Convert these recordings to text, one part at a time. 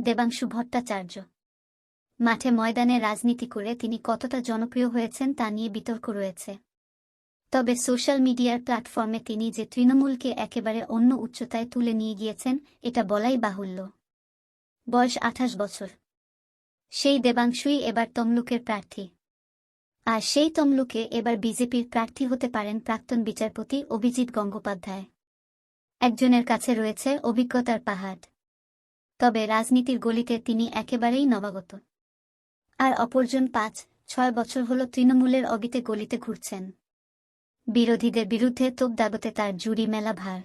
দেবাংশু ভট্টাচার্য। মাঠে ময়দানে রাজনীতি করে তিনি কতটা জনপ্রিয় হয়েছেন তা নিয়ে বিতর্ক রয়েছে। তবে সোশ্যাল মিডিয়ার প্ল্যাটফর্মে তিনি যে তৃণমূলকে একেবারে অন্য উচ্চতায় তুলে নিয়ে গিয়েছেন এটা বলাই বাহুল্য। বয়স 28 বছর। সেই দেবাংশুই এবার তমলুকের প্রার্থী। আর সেই তমলুকে এবার বিজেপির প্রার্থী হতে পারেন প্রাক্তন বিচারপতি অভিজিৎ গঙ্গোপাধ্যায়। একজনের কাছে রয়েছে অভিজ্ঞতার পাহাড়, তবে রাজনীতির গলিতে তিনি একেবারেই নবাগত। আর অপরজন 5-6 বছর হল তৃণমূলের অগিতে গলিতে ঘুরছেন। বিরোধীদের বিরুদ্ধে তোপ দাগতে তার জুরি মেলা ভার।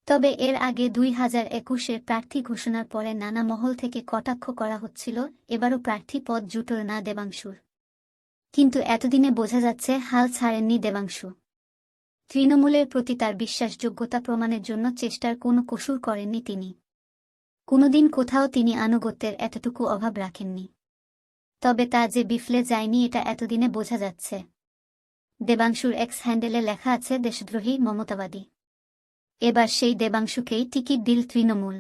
তবে এর আগে 2021-এর প্রার্থী ঘোষণার পরে নানা মহল থেকে কটাক্ষ করা হচ্ছিল এবারও প্রার্থী পদ জুটল না দেবাংশুর। কিন্তু এতদিনে বোঝা যাচ্ছে হাল ছাড়েননি দেবাংশু। তৃণমূলের প্রতি তার বিশ্বাসযোগ্যতা প্রমাণের জন্য চেষ্টার কোনো কসুর করেননি তিনি। কোনোদিন কোথাও তিনি আনুগত্যের এতটুকু অভাব রাখেননি। তবে তা যে বিফলে যায়নি এটা এতদিনে বোঝা যাচ্ছে। দেবাংশুর এক্স হ্যান্ডেলে লেখা আছে দেশদ্রোহী মমতাবাদী। এবার সেই দেবাংশুকেই টিকিট দিল তৃণমূল।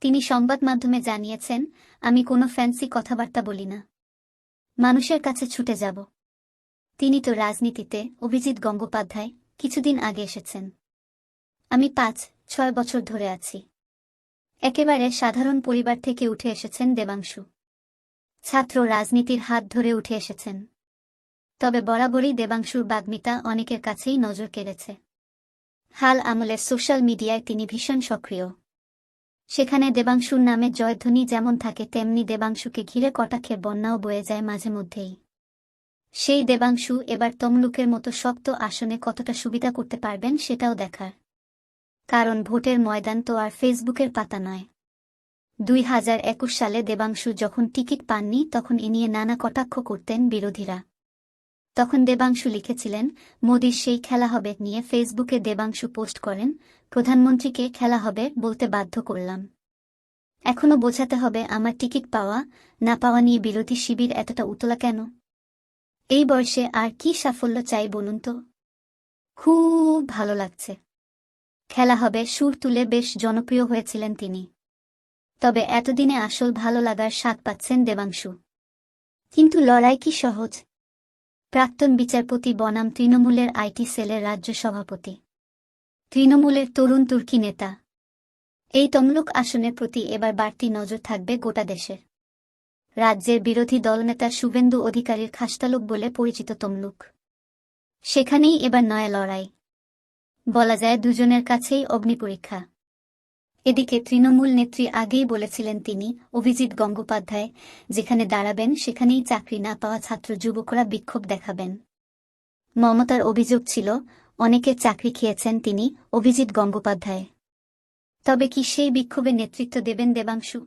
তিনি সংবাদ মাধ্যমে জানিয়েছেন, আমি কোনো ফ্যান্সি কথাবার্তা বলি না, মানুষের কাছে ছুটে যাব। তিনি তো রাজনীতিতে অভিজিৎ গঙ্গোপাধ্যায় কিছুদিন আগে এসেছেন। আমি 5-6 বছর ধরে আছি। একেবারে সাধারণ পরিবার থেকে উঠে এসেছেন দেবাংশু। ছাত্র রাজনীতির হাত ধরে উঠে এসেছেন। তবে বরাবরই দেবাংশুর বাগ্মিতা অনেকের কাছেই নজর কেড়েছে। হাল আমলের সোশ্যাল মিডিয়ায় তিনি ভীষণ সক্রিয়। সেখানে দেবাংশুর নামে জয়ধ্বনি যেমন থাকে তেমনি দেবাংশুকে ঘিরে কটাক্ষের বন্যাও বয়ে যায় মাঝে মধ্যেই। সেই দেবাংশু এবার তমলুকের মতো শক্ত আসনে কতটা সুবিধা করতে পারবেন সেটাও দেখার। কারণ ভোটের ময়দান তো আর ফেসবুকের পাতা নয়। 2021 সালে দেবাংশু যখন টিকিট পাননি তখন এ নিয়ে নানা কটাক্ষ করতেন বিরোধীরা। তখন দেবাংশু লিখেছিলেন, মোদির সেই খেলা হবে নিয়ে ফেসবুকে দেবাংশু পোস্ট করেন, প্রধানমন্ত্রীকে খেলা হবে বলতে বাধ্য করলাম। এখনো বোঝাতে হবে আমার টিকিট পাওয়া না পাওয়া নিয়ে বিরোধী শিবির এতটা উতলা কেন? এই বয়সে আর কি সাফল্য চাই বলুন তো? খুব ভালো লাগছে। খেলা হবে সুর তুলে বেশ জনপ্রিয় হয়েছিলেন তিনি। তবে এতদিনে আসল ভালো লাগার স্বাদ পাচ্ছেন দেবাংশু। কিন্তু লড়াই কি সহজ? প্রাক্তন বিচারপতি বনাম তৃণমূলের আইটি সেলের রাজ্য সভাপতি, তৃণমূলের তরুণ তুর্কি নেতা। এই তমলুক আসনের প্রতি এবার বাড়তি নজর থাকবে গোটা দেশের। রাজ্যের বিরোধী দলনেতা শুভেন্দু অধিকারীর খাসতালুক বলে পরিচিত তমলুক। সেখানেই এবার নয়া লড়াই। বলা যায় দুজনের কাছেই অগ্নিপরীক্ষা। এদিকে তৃণমূল নেত্রী আগেই বলেছিলেন তিনি, অভিজিৎ গঙ্গোপাধ্যায় যেখানে দাঁড়াবেন সেখানেই চাকরি না পাওয়া ছাত্র যুবকরা বিক্ষোভ দেখাবেন। মমতার অভিযোগ ছিল, অনেকের চাকরি খেয়েছেন তিনি, অভিজিৎ গঙ্গোপাধ্যায়। তবে কি সেই বিক্ষোভে নেতৃত্ব দেবেন দেবাংশু?